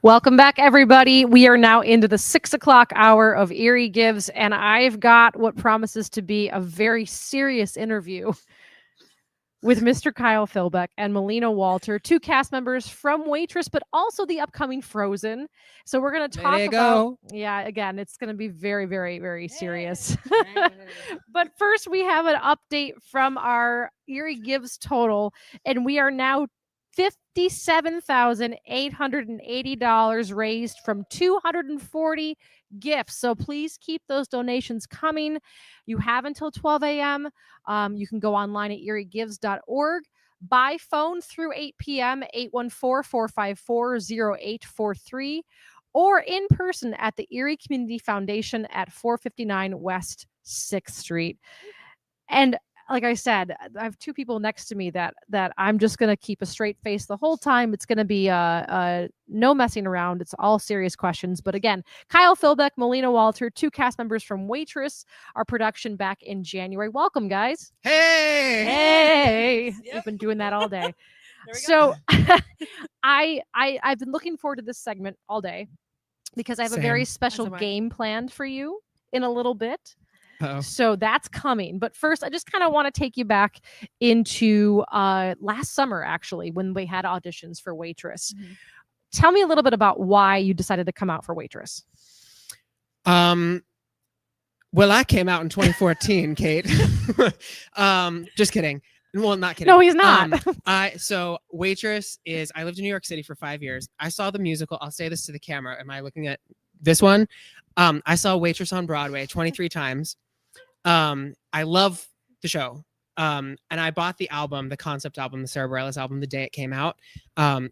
Welcome back, everybody. We are now into the 6 o'clock hour of Erie Gives, and I've got what promises to be a very serious interview with Mr. Kyle Philbeck and Melina Walter, two cast members from Waitress, but also the upcoming Frozen. So we're going to talk about, again, it's going to be very, very, very serious. But first, we have an update from our Erie Gives total, and we are now $57,880 raised from 240 gifts. So please keep those donations coming. You have until 12 a.m. You can go online at eriegives.org. By phone through 8 p.m., 814-454-0843, or in person at the Erie Community Foundation at 459 West 6th Street. And like I said, I have two people next to me that I'm just going to keep a straight face the whole time. It's going to be no messing around. It's all serious questions. But again, Kyle Philbeck, Melina Walter, two cast members from Waitress, our production back in January. Welcome, guys. Hey! Yep. We've been doing that all day. So I've been looking forward to this segment all day because I have a very special game planned for you in a little bit. Uh-oh. So that's coming. But first, I just kind of want to take you back into last summer, actually, when we had auditions for Waitress. Mm-hmm. Tell me a little bit about why you decided to come out for Waitress. Well, I came out in 2014, Kate. Just kidding. Well, not kidding. No, he's not. So Waitress is, I lived in New York City for 5 years. I saw the musical. I'll say this to the camera. Am I looking at this one? I saw Waitress on Broadway 23 times. I love the show. And I bought the album, the concept album, the Sarah Bareilles album, the day it came out.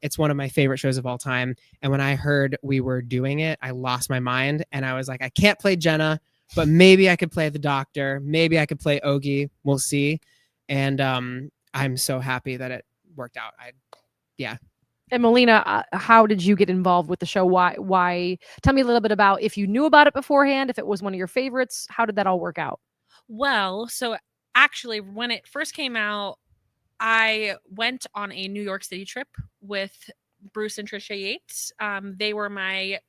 It's one of my favorite shows of all time. And when I heard we were doing it, I lost my mind. And I was like, I can't play Jenna, but maybe I could play the doctor. Maybe I could play Ogie. We'll see. And I'm so happy that it worked out. And Melina, how did you get involved with the show? Why? Tell me a little bit about if you knew about it beforehand, if it was one of your favorites. How did that all work out? Well, so actually, when it first came out, I went on a New York City trip with Bruce and Trisha Yates. They were my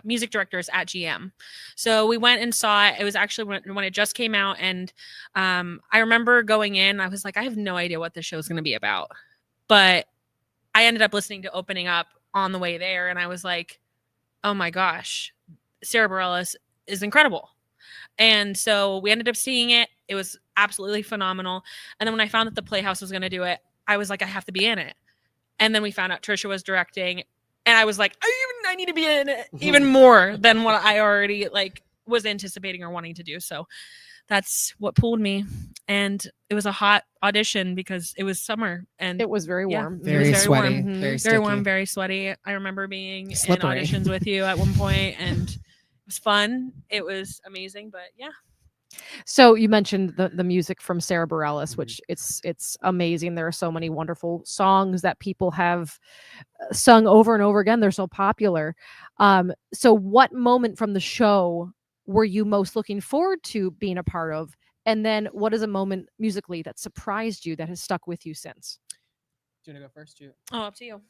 music directors at GM. So we went and saw it. It was actually when it just came out. And I remember going in, I was like, I have no idea what this show is going to be about. But I ended up listening to Opening Up on the way there. And I was like, oh my gosh, Sarah Bareilles is incredible. And so we ended up seeing it. It was absolutely phenomenal. And then when I found that the Playhouse was going to do it, I was like, I have to be in it. And then we found out Trisha was directing. And I was like, I need to be in it even more than what I already was anticipating or wanting to do. So that's what pulled me. And it was a hot audition because it was summer and it was very warm. Very sweaty. Warm. Mm-hmm. Very warm, very sweaty. I remember being slippery in auditions with you at one point, and it was fun. It was amazing, but yeah. So you mentioned the music from Sarah Bareilles, which it's amazing. There are so many wonderful songs that people have sung over and over again. They're so popular. So what moment from the show were you most looking forward to being a part of? And then what is a moment musically that surprised you that has stuck with you since? Do you want to go first? Up to you.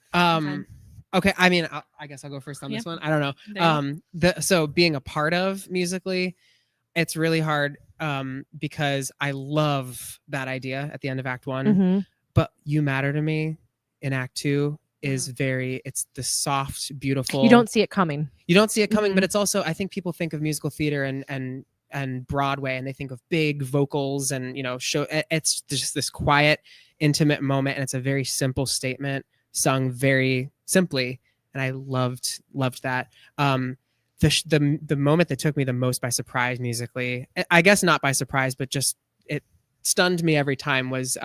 Okay. I mean, I guess I'll go first on this one. I don't know. So being a part of musically, it's really hard because I love that idea at the end of Act 1. Mm-hmm. But You Matter to Me in Act 2 is it's the soft, beautiful. You don't see it coming. Mm-hmm. But it's also, I think people think of musical theater and Broadway and they think of big vocals and, show. It's just this quiet, intimate moment. And it's a very simple statement sung very simply. And I loved that. The moment that took me the most by surprise musically, I guess not by surprise, but just it stunned me every time, was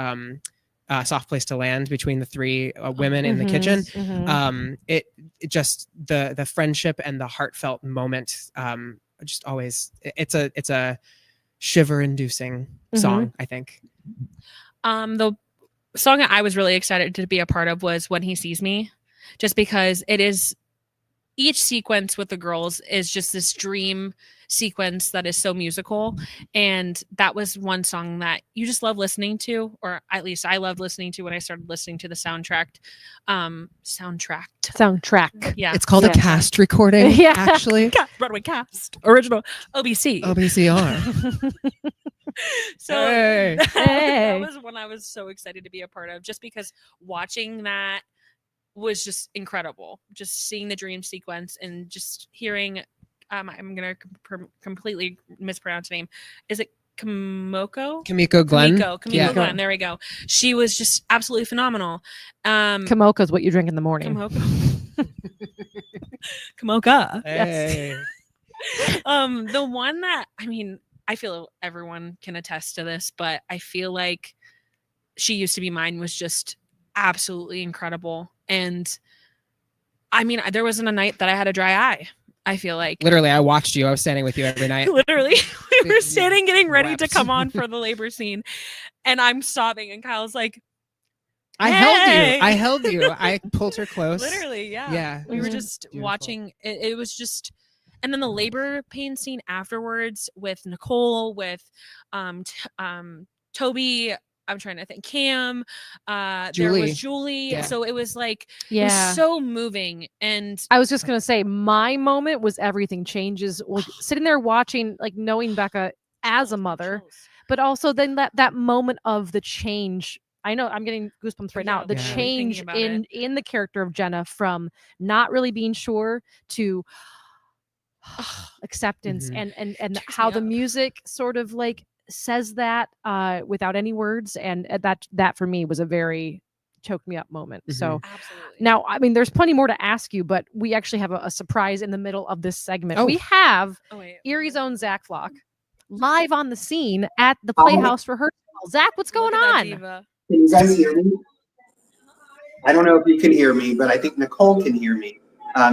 Soft Place to Land between the three women in the kitchen. Mm-hmm. It just the friendship and the heartfelt moment. Just always, it's a shiver-inducing song. I think. The song that I was really excited to be a part of was When He Sees Me, just because it is. Each sequence with the girls is just this dream sequence that is so musical. And that was one song that you just love listening to, or at least I loved listening to when I started listening to the soundtrack. Soundtrack. Yeah. It's called Yeah. a cast recording, Yeah. actually. Broadway cast. Original OBC. OBCR. So Hey. that Hey. was one I was so excited to be a part of, just because watching that was just incredible. Just seeing the dream sequence and just hearing, I'm going to completely mispronounce her name. Is it Kimiko Glenn. Kimiko Yeah. Glenn. There we go. She was just absolutely phenomenal. Kamoka's what you drink in the morning. Kamoka. Hey. The one that, I mean, I feel everyone can attest to this, but I feel like She Used to Be Mine was just absolutely incredible. And I mean, there wasn't a night that I had a dry eye. I feel like Literally, I watched you. I was standing with you every night. literally we were You standing getting ready to wept. come on for the labor scene, and I'm sobbing, and Kyle's like, I Hey! held you. I pulled her close. literally, yeah. Yeah. We were Mhm. just Beautiful. watching it was just, and then the labor pain scene afterwards with Nicole, with Toby, I'm trying to think, Cam, there Julie. was Julie. Yeah. So it was like it Yeah. was so moving. And I was just gonna say my moment was everything changes. Like sitting there watching, like knowing Becca as a mother, but also then that moment of the change. I know I'm getting goosebumps right now. Yeah, The Yeah. literally thinking change about in the character of Jenna from not really being sure to acceptance Mhm. and Tears how me the up. music sort of like says that without any words, and that for me was a very choked me up moment. So Absolutely. now, I mean, there's plenty more to ask you, but we actually have a surprise in the middle of this segment. Oh. We have Oh wait. Erie's own Zach Flock live on the scene at the Playhouse rehearsal. Zach, what's going Look at that on? diva. Can you guys hear me? I don't know if you can hear me, but I think Nicole can hear me.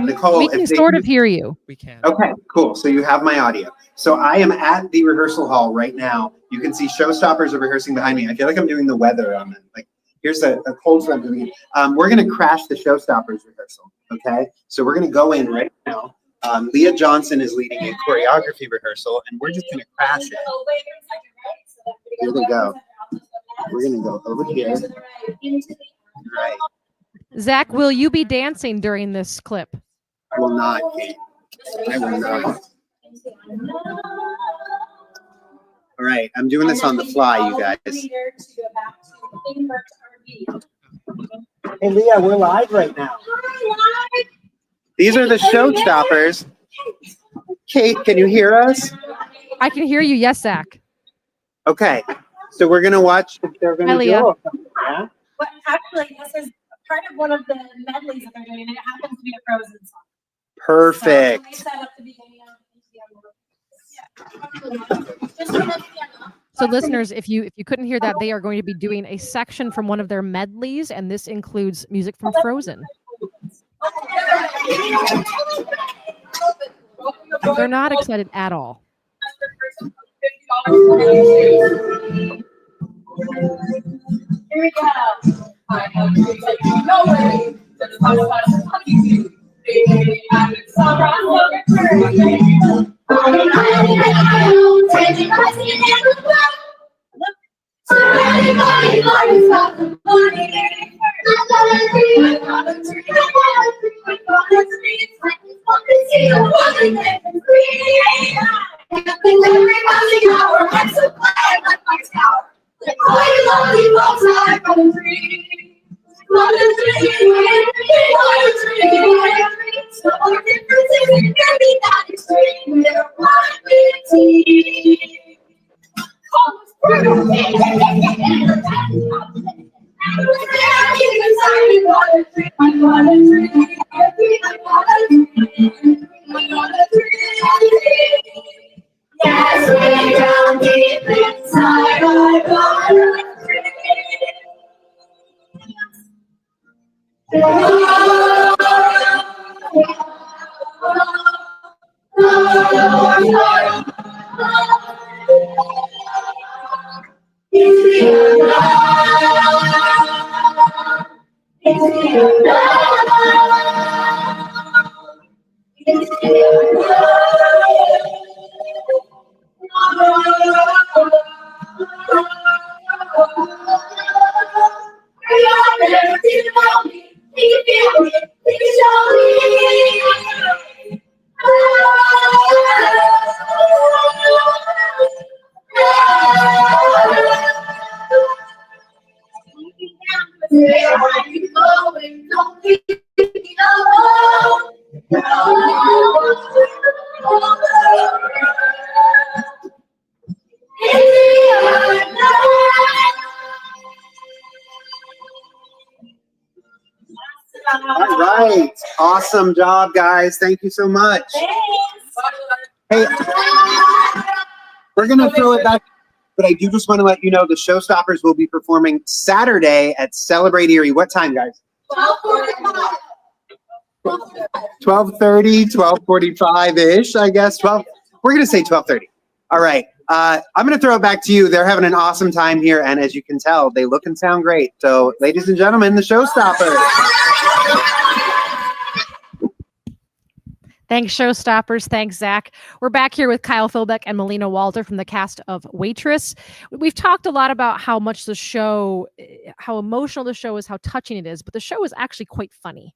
Nicole, We can if they sort of hear you. We can. Okay, cool. So you have my audio. So I am at the rehearsal hall right now. You can see showstoppers are rehearsing behind me. I feel like I'm doing the weather on it. Like, here's a cold front doing it. We're gonna crash the showstoppers rehearsal. Okay, so we're gonna go in right now. Leah Johnson is leading a choreography rehearsal, and we're just gonna crash it. Here we go. We're gonna go over here. Right. Zach, will you be dancing during this clip? I will not, Kate. I will not. All right, I'm doing this on the fly, you guys. Hey, Leah, we're live right now. These are the showstoppers. Kate, can you hear us? I can hear you. Yes, Zach. Okay, so we're gonna watch if they're Hi, gonna Leah. do it. Yeah? But actually, this is part of one of the medleys that they're doing, and it happens to be a Frozen song. Perfect. So, they set up the beginning of Just so that you know. So, listeners, if you couldn't hear that, they are going to be doing a section from one of their medleys, and this includes music from Frozen. They're not excited at all. Here we go. No way. Yes, way down deep inside I got a dream. right. Awesome job, guys. Thank you so much. Hey, we're going to throw it back, but I do just want to let you know the Showstoppers will be performing Saturday at Celebrate Erie. What time, guys? 12:30, 12:45-ish, I guess. 12. We're going to say 12:30. All right. I'm going to throw it back to you. They're having an awesome time here, and as you can tell, they look and sound great. So, ladies and gentlemen, the Showstoppers. Thanks, Showstoppers. Thanks, Zach. We're back here with Kyle Philbeck and Melina Walter from the cast of Waitress. We've talked a lot about how much the show, how emotional the show is, how touching it is, but the show is actually quite funny.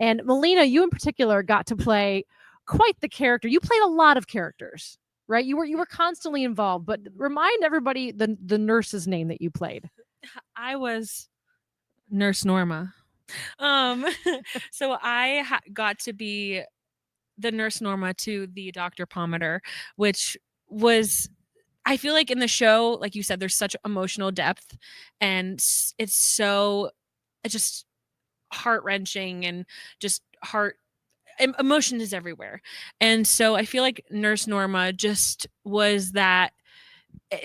And Melina, you in particular got to play quite the character. You played a lot of characters, right? You were constantly involved, but remind everybody the nurse's name that you played. I was Nurse Norma. So I got to be the Nurse Norma to the Dr. Pomander, which was, I feel like in the show, like you said, there's such emotional depth, and it's just heart-wrenching and just emotion is everywhere. And so I feel like Nurse Norma just was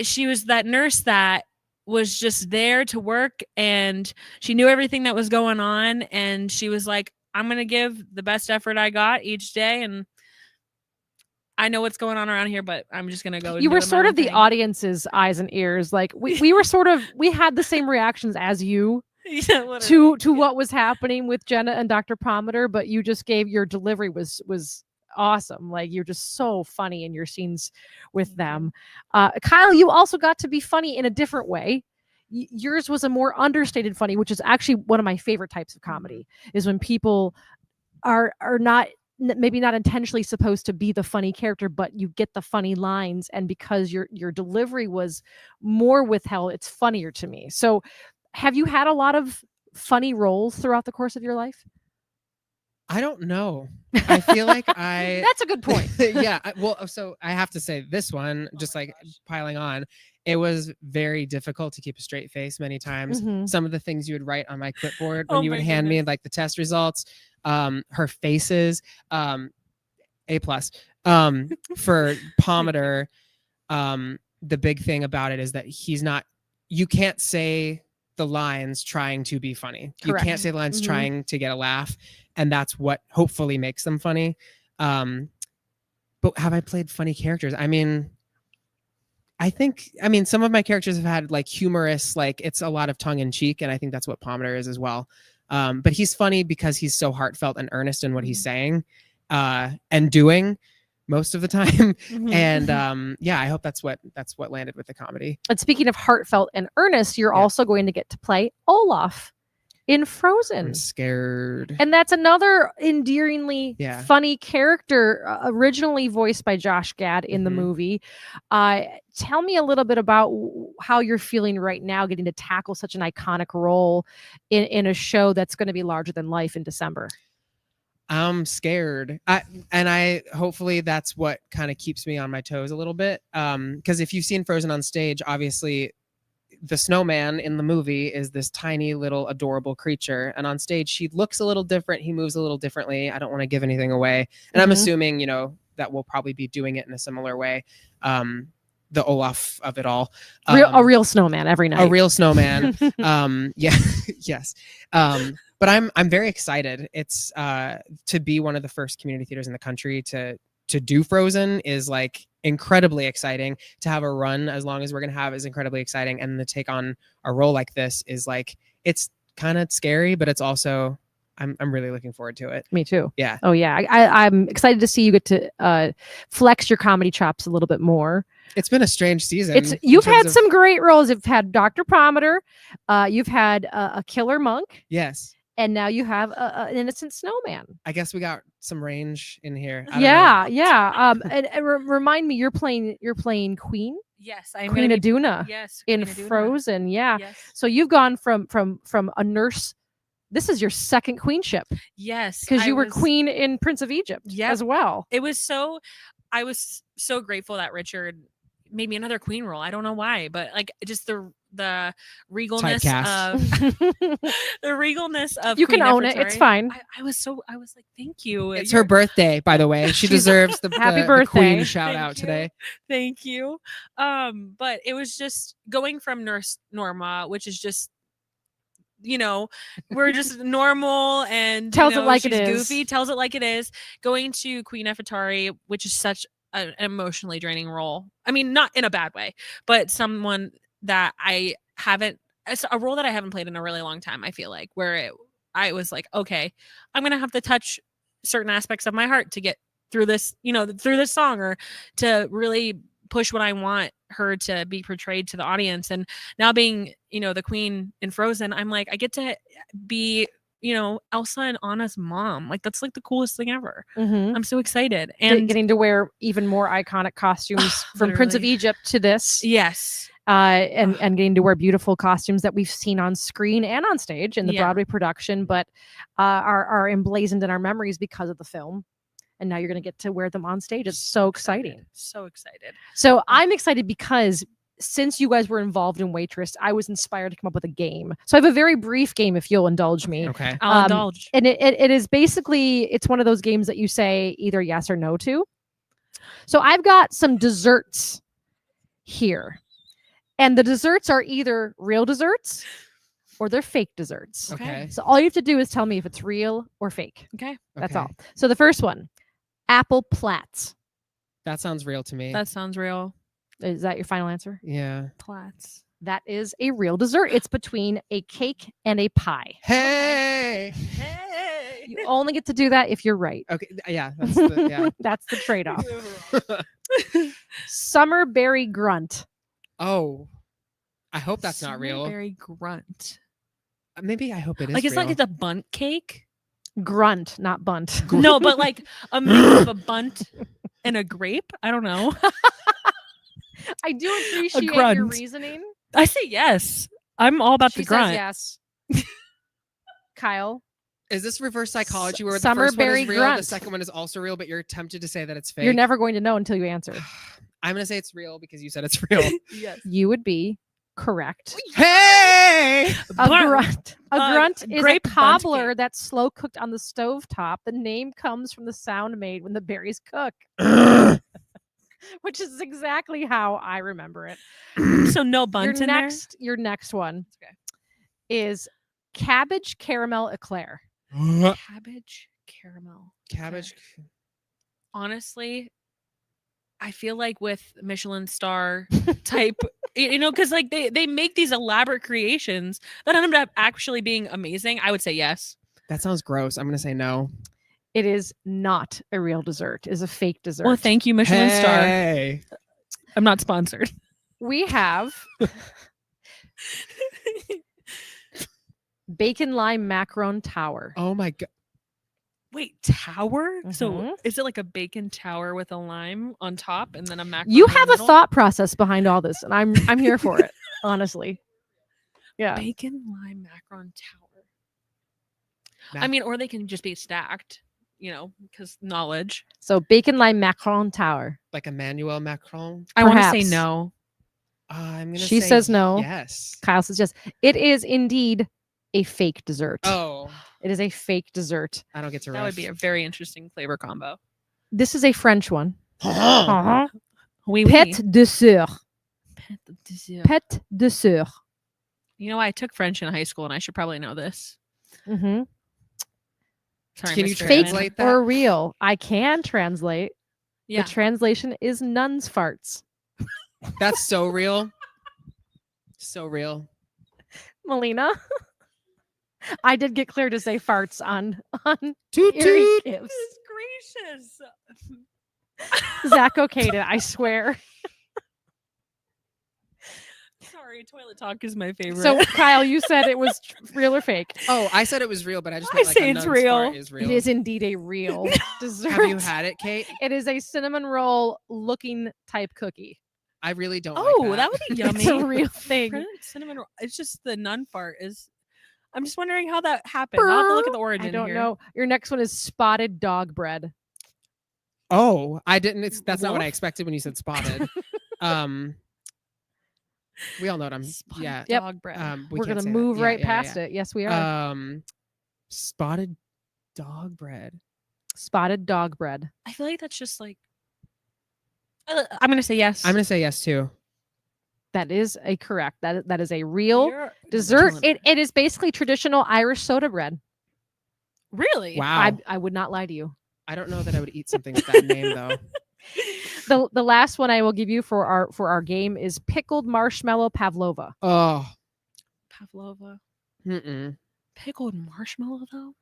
she was that nurse that was just there to work, and she knew everything that was going on, and she was like, I'm going to give the best effort I got each day, and I know what's going on around here, but I'm just going to go. You were sort of the audience's eyes and ears. Like we were we had the same reactions as you to what was happening with Jenna and Dr. Pomander, but you just your delivery was awesome. Like, you're just so funny in your scenes with them. Kyle, you also got to be funny in a different way. Yours was a more understated funny, which is actually one of my favorite types of comedy, is when people are not maybe not intentionally supposed to be the funny character, but you get the funny lines, and because your delivery was more withheld, it's funnier to me. So have you had a lot of funny roles throughout the course of your life? I don't know. I feel like That's a good point. Yeah. So I have to say this one, just like piling on, it was very difficult to keep a straight face many times. Mm-hmm. Some of the things you would write on my clipboard when you would hand me like the test results, her faces, A+. For Pomander, the big thing about it is that you can't say the lines trying to be funny. Correct. You can't say the lines Mm-hmm. trying to get a laugh, and that's what hopefully makes them funny. But have I played funny characters? I mean, some of my characters have had like humorous, like it's a lot of tongue in cheek, and I think that's what Pomander is as well. But he's funny because he's so heartfelt and earnest in what he's saying and doing most of the time. Mm-hmm. And yeah, I hope that's what landed with the comedy. And speaking of heartfelt and earnest, you're also going to get to play Olaf in Frozen. I'm scared. And that's another endearingly funny character, originally voiced by Josh Gad in the movie. Tell me a little bit about how you're feeling right now, getting to tackle such an iconic role in a show that's going to be larger than life in December. I'm scared. I hopefully that's what kind of keeps me on my toes a little bit. Because if you've seen Frozen on stage, obviously the snowman in the movie is this tiny little adorable creature, and on stage she looks a little different. He moves a little differently. I don't want to give anything away, and I'm assuming that we'll probably be doing it in a similar way. The Olaf of it all, a real snowman every night. A real snowman. Yeah, yes. But I'm very excited. It's to be one of the first community theaters in the country to do Frozen is like incredibly exciting. To have a run as long as we're gonna have is incredibly exciting, and to take on a role like this is like, it's kind of scary, but it's also I'm really looking forward to it. Me too. Yeah. Oh yeah. I'm excited to see you get to flex your comedy chops a little bit more. It's been a strange season. You've had some great roles. You've had Dr. Pomander. You've had a killer monk. Yes. And now you have an innocent snowman. I guess we got some range in here. Yeah. And remind me, you're playing Queen. Yes, Queen Aduna. Yes, in Queen Aduna. Frozen. Yeah. Yes. So you've gone from a nurse. This is your second queenship. Yes, because you were queen in Prince of Egypt as well. I was so grateful that Richard made me another queen role. I don't know why, but like just the the regalness Typecast. of the regalness of You can Queen own it. It's Nefertari. fine. I was like, thank you. It's You're- her birthday, by the way. She deserves the Happy the birthday. queen shout Thank out you. today. Thank you. But it was just going from Nurse Norma, which is just, we're just normal and Tells it like it she's is. goofy, tells it like it is. Going to Queen Nefertari, which is such an emotionally draining role. I mean, not in a bad way, but someone that it's a role that I haven't played in a really long time. I feel like I was like, okay, I'm gonna have to touch certain aspects of my heart to get through this, through this song, or to really push what I want her to be portrayed to the audience. And now being, the queen in Frozen, I'm like, I get to be, Elsa and Anna's mom. Like, that's like the coolest thing ever. Mhm. I'm so excited. And Getting to wear even more iconic costumes from Prince of Literally. Egypt to this. yes, And getting to wear beautiful costumes that we've seen on screen and on stage in the Yeah. Broadway production, but are emblazoned in our memories because of the film. And now you're going to get to wear them on stage. It's so exciting. So excited. So I'm excited because since you guys were involved in Waitress, I was inspired to come up with a game. So I have a very brief game, if you'll indulge me. Okay. I'll Um, indulge. And it is basically, it's one of those games that you say either yes or no to. So I've got some desserts here. And the desserts are either real desserts or they're fake desserts. Okay. So all you have to do is tell me if it's real or fake. Okay. That's Okay. all. So the first one, apple plats. That sounds real to me. That sounds real. Is that your final answer? Yeah. Plats. That is a real dessert. It's between a cake and a pie. Hey. Hey. You only get to do that if you're right. Okay. Yeah. That's the, yeah. That's the trade-off. Summer berry grunt. Oh. I hope that's not real. Very grunt. Maybe I hope it is. Like, it's real. like it's a bunt cake. Grunt, not bunt. No, but like a mix of a bunt and a grape. I don't know. I do appreciate your grunt. reasoning. I say yes. I'm all about She the grunt. says yes. Kyle, Is this reverse psychology where the Summer first one berry is real, the grunt. second one is also real, but you're tempted to say that it's fake? you're never going to know until you answer. I'm gonna say it's real because you said it's real. Yes. You would be correct. Hey! A Grunt. grunt. A grunt is a grape bunt cobbler cake. that's slow cooked on the stovetop. The name comes from the sound made when the berries cook, which is exactly how I remember it. So no bunt in Your next one Okay. is cabbage caramel eclair. there. Cabbage caramel. Cabbage. Honestly, I feel like with Michelin star type, because like they make these elaborate creations that end up actually being amazing. I would say yes. That sounds gross. I'm gonna say no. It is not a real dessert. It is a fake dessert. Well, thank you, Michelin star. Hey. I'm not sponsored. We have bacon lime macaron tower. Oh my god. Wait, tower? Mhm. So is it like a bacon tower with a lime on top and then a macaron? You in the have a middle? thought process behind all this, and I'm here for it, honestly. Yeah. Bacon lime macaron tower. I Mac- mean, or they can just be stacked, because knowledge. So bacon lime macaron tower. Like Emmanuel Macron. I want to say Perhaps. no. I'm gonna She say says no. Yes. Kyle says yes. It is indeed a fake dessert. Oh, It is a fake dessert. I don't get to That would be a very interesting flavor combo. This is a French one. riff. Oui, oui. Pet de sœur. Pet de dessert. Pet de sœur. I took French in high school and I should probably know this. Mm-hmm. Sorry, Can you Mr. Fake translate Evan. that? or real? I can translate. Yeah. The translation is nuns farts. That's so real. So real. Melina. I did get clear to say farts on Toot Erie toot. Gives. Goodness gracious. Zach okayed it, I swear. Sorry, toilet talk is my favorite. So Kyle, you said it was real or fake. Oh, I said it was real, but I just I meant like say a it's nun's real. fart is real. It is indeed a real dessert. Have you had it, Kate? It is a cinnamon roll looking type cookie. I really don't. oh, like that would be yummy. It's a real thing. Prince cinnamon roll. It's just the nun fart is. I'm just wondering how that happened. I'll have to look at the origin. I don't here. know. Your next one is spotted dog bread. Oh, I didn't. That's not what I Wolf? expected when you said spotted. We all know what I'm. Spotted Yeah. Yep. dog bread. We We're can't gonna say that. move Yeah, right yeah, past yeah. it. Yes, we are. Spotted dog bread. Spotted dog bread. I feel like that's just like. I'm gonna say yes. I'm gonna say yes too. That is a correct. That is a real You're dessert. killing It is basically traditional Irish soda bread. Really? Wow. I would not lie to you. I don't know that I would eat something with that name though. The last one I will give you for our game is pickled marshmallow pavlova. Oh. Pavlova. Mm-mm. Pickled marshmallow though.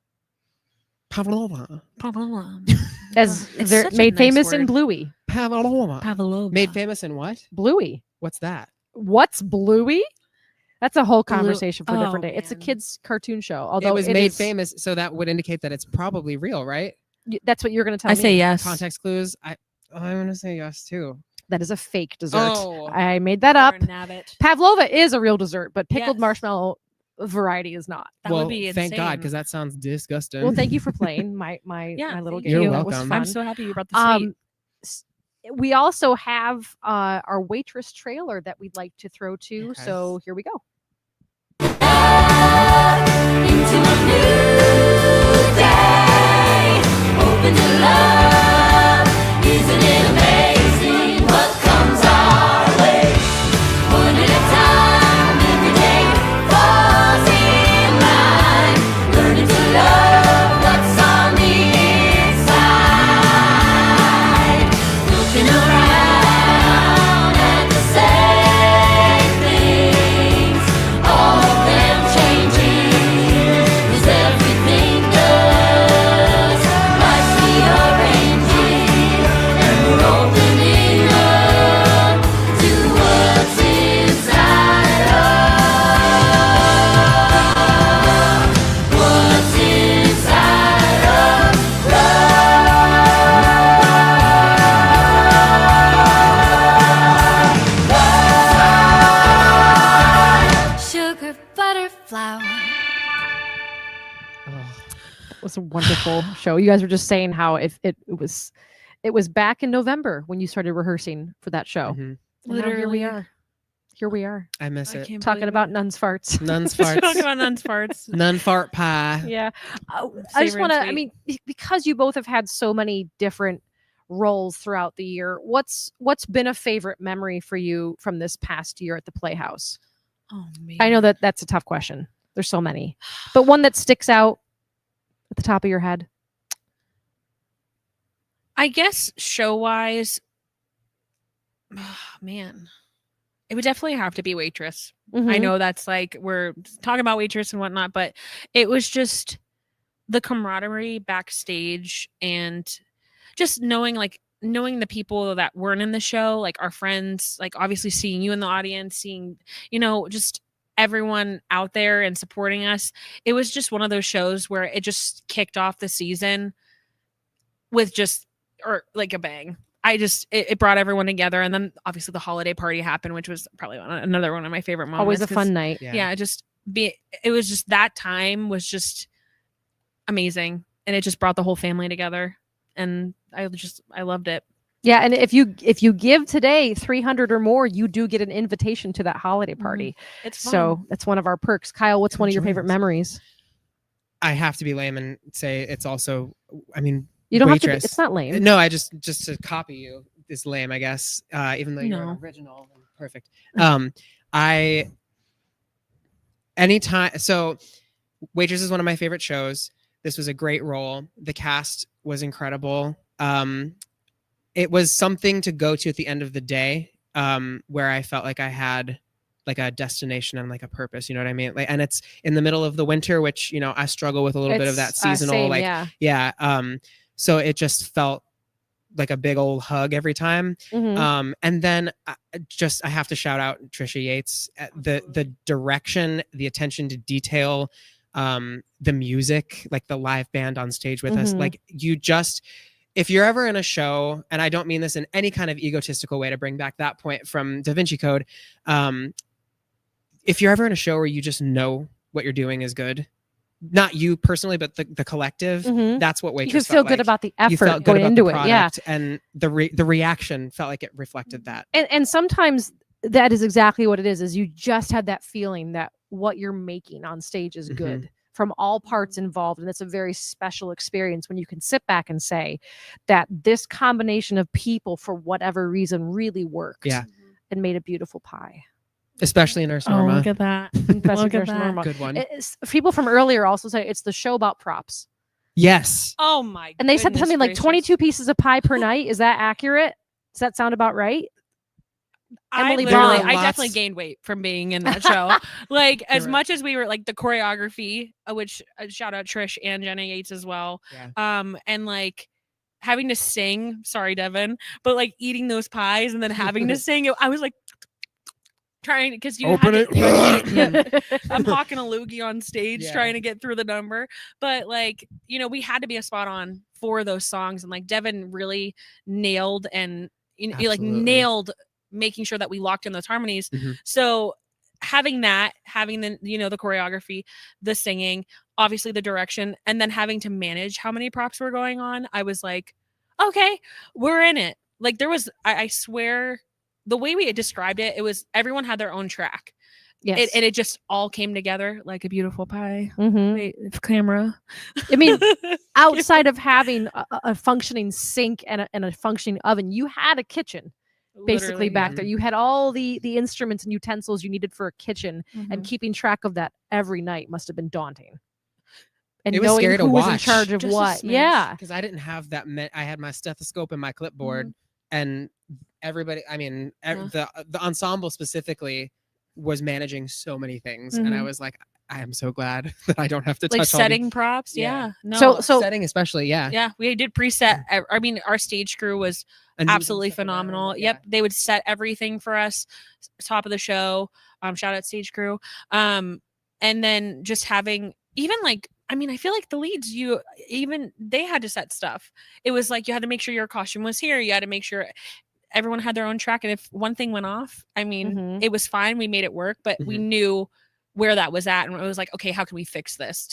Pavlova. Pavlova. As It's they're such a made nice famous in word. Bluey. Pavlova. Pavlova. Made famous in what? Bluey. What's that? What's Bluey? That's a whole Blue- conversation for a different oh, day. It's a man. kids cartoon show. Although It was made is- famous, so that would indicate that it's probably real, right? That's what you're going to tell I me. say yes. Context clues. I'm gonna say yes too. That is a fake dessert. Oh. I made that up. Nab it. Pavlova is a real dessert, but pickled Yes. marshmallow variety is not. That well, would be thank God, insane. because that sounds disgusting. Well, thank you for playing my Yeah, little thank game. You're That was welcome. fun. I'm so happy you brought the sweet. We also have our waitress trailer that we'd like to throw to. Okay. So here we go. Into a new day, open to love. Isn't it amazing what comes our way? One at a time, every day falls in line. Learning to love what's on the inside. Looking around at the same things, all of them changing. Is everything does life's rearranging, and we're opening up to what's inside us. What's inside us? Sugar, butter, flour. Oh, It was a wonderful show. You guys were just saying how if it was back in November when you started rehearsing for that show. mhm. And now here we Literally. are. Here we are I miss I it. can't talking believe about it. nuns farts. Nuns Talking farts. about nuns farts. Nun fart pie. Yeah. I just Savor want and to, I sweet. mean, because you both have had so many different roles throughout the year, what's been a favorite memory for you from this past year at the Playhouse? Oh man. I know that that's a tough question. There's so many, but one that sticks out at the top of your head. I guess show wise, man, it would definitely have to be Waitress. I Mhm. know that's like we're talking about Waitress and whatnot, but it was just the camaraderie backstage and just knowing the people that weren't in the show, like our friends, like obviously seeing you in the audience, seeing, just everyone out there and supporting us. It was just one of those shows where it just kicked off the season with like a bang. It brought everyone together, and then obviously the holiday party happened, which was probably another one of my favorite moments. Always a 'cause, fun night. Yeah, it was just that time was just amazing, and it just brought the whole family together, and I loved it. Yeah, and if you give today 300 or more, you do get an invitation to that holiday party. It's fun. So that's one of our perks. Kyle, what's Come one of your join favorite us. memories? I have to be lame and say it's also. I mean, You don't have Waitress. to. It's not lame. No, I just to copy you is lame, I guess. Even though you're No. an original, perfect. I anytime so Waitress is one of my favorite shows. This was a great role. The cast was incredible. It was something to go to at the end of the day, where I felt like I had like a destination and like a purpose. You know what I mean? Like, and it's in the middle of the winter, which I struggle with a little bit of that It's, seasonal, same, like yeah. So it just felt like a big old hug every time. Mhm. And then I have to shout out Trisha Yates. The direction, the attention to detail, the music, like the live band on stage with us. Mhm. Like if you're ever in a show, and I don't mean this in any kind of egotistical way to bring back that point from Da Vinci Code. If you're ever in a show where you just know what you're doing is good, not you personally, but the collective, Mhm. that's what You Waitress can feel felt good like. about the You effort felt good going about into the it. Yeah. product, and the reaction felt like it reflected that. And sometimes That is exactly what it is you just had that feeling that what you're making on stage is good from all parts involved. And it's a very special experience when you can sit back and say that this combination of people, for whatever reason, really worked and made a beautiful pie. Especially in Nurse Norma. look at that. Especially Look at Nurse that. Norma. Good one. People from earlier also say it's the show about props. Yes. Oh my And they said goodness something like gracious. 22 pieces of pie per night. Is that accurate? Does that sound about right? Emily literally, Bond. I Lots- definitely gained weight from being in that show. Like as You're right. much as we were like the choreography, which shout out Trish and Jenna Yates as well. Yeah. And like having to sing, sorry Devin, but like eating those pies and then having to sing, I was like trying because you Open had it. to, I'm hawking a loogie on stage Yeah. trying to get through the number, but like we had to be a spot on for those songs, and like Devin really nailed and you like Absolutely. nailed making sure that we locked in those harmonies. So having the the choreography, the singing, obviously the direction, and then having to manage how many props were going on, I was like, okay, we're in it. Like there was, I swear, the way we had described it, it was everyone had their own track. Yes. And it just all came together like a beautiful pie. Mhm. Wait, camera. I mean, outside of having a functioning sink and a functioning oven, you had a kitchen basically Literally, back yeah. there. You had all the instruments and utensils you needed for a kitchen, and Mhm. keeping track of that every night must have been daunting. And It was knowing scary to who was in watch. charge of Just a what. smidge. Yeah. Because I didn't have that. I had my stethoscope and my clipboard, and everybody. I mean, the ensemble specifically was managing so many things, and I was like, I am so glad that I don't have to Like touch setting props. Yeah. Yeah. No. So setting, especially. Yeah, yeah, we did preset. I mean, our stage crew was And moving absolutely stuff around, phenomenal. yeah. Yep, they would set everything for us. Top of the show. Shout out stage crew. And then just having even like, I mean, I feel like the leads, they had to set stuff. It was like you had to make sure your costume was here. You had to make sure everyone had their own track. And if one thing went off, I mean, it was fine. We made it work, but we knew where that was at. And it was like, okay, how can we fix this?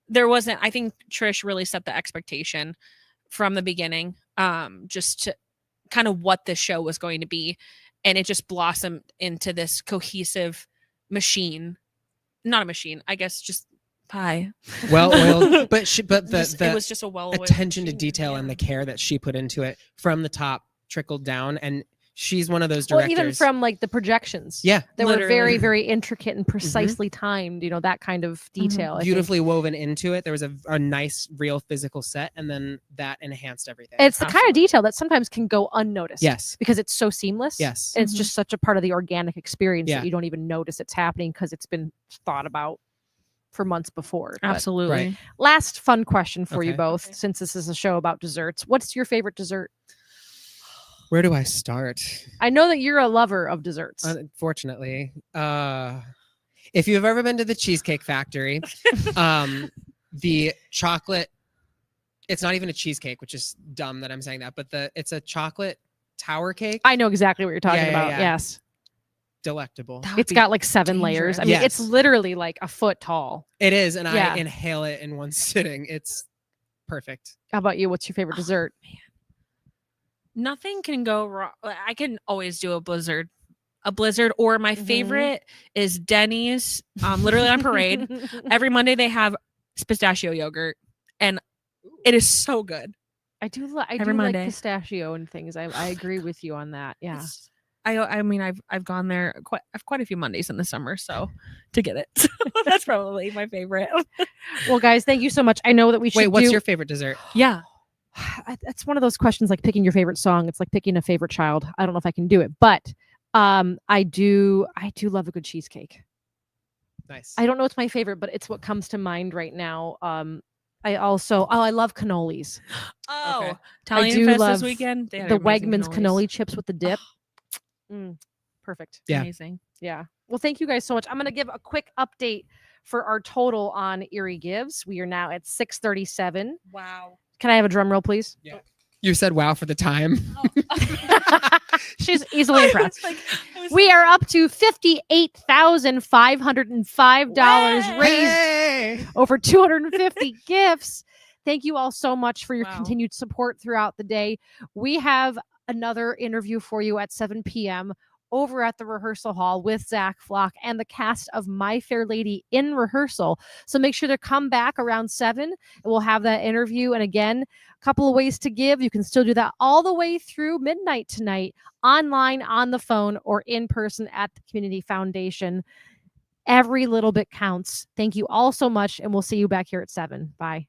There wasn't, I think Trish really set the expectation from the beginning, just to kind of what this show was going to be. And it just blossomed into this cohesive machine. Not a machine, I guess, just pie. well-oiled. But it was just a well-oiled attention to machine, detail and yeah. the care that she put into it from the top trickled down, and she's one of those well, directors. even from like the projections. Yeah, They were very, literally. very intricate and precisely timed, that kind of detail. I think. beautifully woven into it. There was a nice, real physical set, and then that enhanced everything. It's the kind of detail that sometimes can go unnoticed. Yes. Because it's so seamless. Yes. And it's just such a part of the organic experience Yeah. that you don't even notice it's happening because it's been thought about for months before. But Absolutely. Right. last fun question for you Okay. both, Okay. since this is a show about desserts. What's your favorite dessert? Where do I start? I know that you're a lover of desserts. Unfortunately, if you've ever been to the Cheesecake Factory, the chocolate, it's not even a cheesecake, which is dumb that I'm saying that, but it's a chocolate tower cake. I know exactly what you're talking Yeah, yeah, about. yeah. Yes. Delectable. That would It's be got like 7 layers. I mean, dangerous. it's Yes. literally like a foot tall. It is, and Yeah. I inhale it in one sitting. It's perfect. How about you? What's your favorite dessert? Nothing can go wrong. I can always do a blizzard, or my Mhm. favorite is Denny's. Literally on Parade. Every Monday they have pistachio yogurt, and it is so good. I do like Every Monday. pistachio and things. I agree with you on that. Yeah. It's- I mean I've gone there quite a few Mondays in the summer, so to get it. So that's probably my favorite. Well, guys, thank you so much. I know that we should Wait, what's do- your favorite dessert? Yeah. That's one of those questions like picking your favorite song. It's like picking a favorite child. I don't know if I can do it, but I do love a good cheesecake. Nice. I don't know what's my favorite, but it's what comes to mind right now. I love cannolis. Oh, Okay. Italian do Fest love this weekend. They had The amazing Wegmans cannolis. cannoli chips with the dip. Oh, Perfect. Yeah. amazing. Yeah. Well, thank you guys so much. I'm going to give a quick update for our total on Erie Gives. We are now at 637. Wow. Can I have a drum roll, please? You said wow for the time. She's easily impressed. We are up to $58,505 raised, Hey! over 250 gifts. Thank you all so much for your Wow. continued support throughout the day. We have another interview for you at 7 p.m. over at the rehearsal hall with Zach Flock and the cast of My Fair Lady in rehearsal. So make sure to come back around 7 and we'll have that interview. And again, a couple of ways to give. You can still do that all the way through midnight tonight, online, on the phone, or in person at the Community Foundation. Every little bit counts. Thank you all so much, and we'll see you back here at 7. Bye.